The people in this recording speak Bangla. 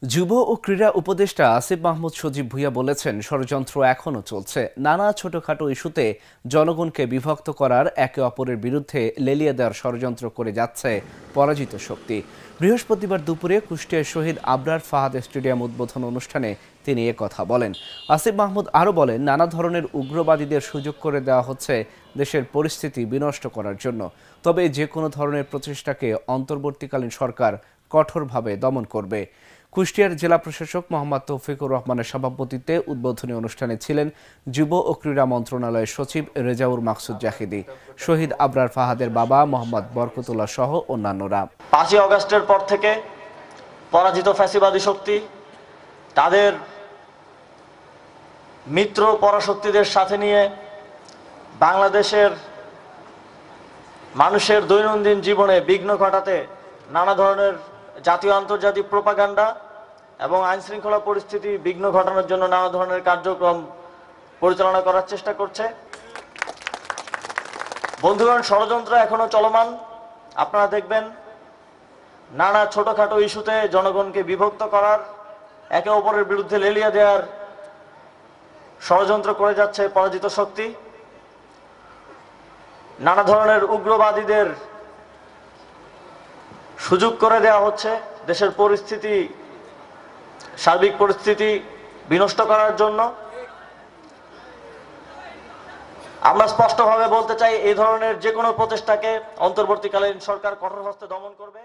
যুব ও ক্রীড়া উপদেষ্টা আসিফ মাহমুদ সজীব ভুঁইয়া বলেছেন, ষড়যন্ত্র এখনও চলছে। নানা ছোটখাটো ইস্যুতে জনগণকে বিভক্ত করার, একে অপরের বিরুদ্ধে লেলিয়ে দেওয়ার ষড়যন্ত্র করে যাচ্ছে পরাজিত শক্তি। বৃহস্পতিবার দুপুরে কুষ্টিয়ার শহীদ আবরার ফাহাদ স্টেডিয়াম উদ্বোধন অনুষ্ঠানে তিনি কথা বলেন। আসিফ মাহমুদ আরও বলেন, নানা ধরনের উগ্রবাদীদের সুযোগ করে দেওয়া হচ্ছে দেশের পরিস্থিতি বিনষ্ট করার জন্য। তবে যে কোনো ধরনের প্রচেষ্টাকে অন্তর্বর্তীকালীন সরকার কঠোরভাবে দমন করবে। কুষ্টিয়ার জেলা প্রশাসক মোহাম্মদ তৌফিকুর রহমানের সভাপতিত্বে উদ্বোধনী অনুষ্ঠানে ছিলেন যুব ও ক্রীড়া মন্ত্রণালয়ের সচিব রেজাউর মাকসুদ জাহিদি, শহীদ আবরার ফাহাদের বাবা মোহাম্মদ বরকতুল্লাহ সহ অন্যান্যরা। 5ই আগস্টের পর থেকে পরাজিত ফ্যাসিবাদী শক্তি তাদের মিত্র পরাশক্তিদের সাথে নিয়ে বাংলাদেশের মানুষের দৈনন্দিন জীবনে বিঘ্ন ঘটাতে নানা ধরনের জাতীয় আন্তর্জাতিক প্রোপাগান্ডা এবং আইন শৃঙ্খলা পরিস্থিতি বিঘ্ন ঘটানোর জন্য নানা ধরনের কার্যক্রম পরিচালনা করার চেষ্টা করছে। বন্ধুগণ, ষড়যন্ত্র এখনো চলমান। আপনারা দেখবেন নানা ছোটখাটো ইস্যুতে জনগণকে বিভক্ত করার, একে অপরের বিরুদ্ধে লেলিয়ে দেওয়ার ষড়যন্ত্র করে যাচ্ছে পরাজিত শক্তি। নানা ধরনের উগ্রবাদীদের সুযোগ করে দেওয়া হচ্ছে দেশের পরিস্থিতি, সার্বিক পরিস্থিতি বিনষ্ট করার জন্য। আমরা স্পষ্টভাবে বলতে চাই, এই ধরনের যে কোনো প্রচেষ্টাকে অন্তর্বর্তীকালীন সরকার কঠোর হস্তে দমন করবে।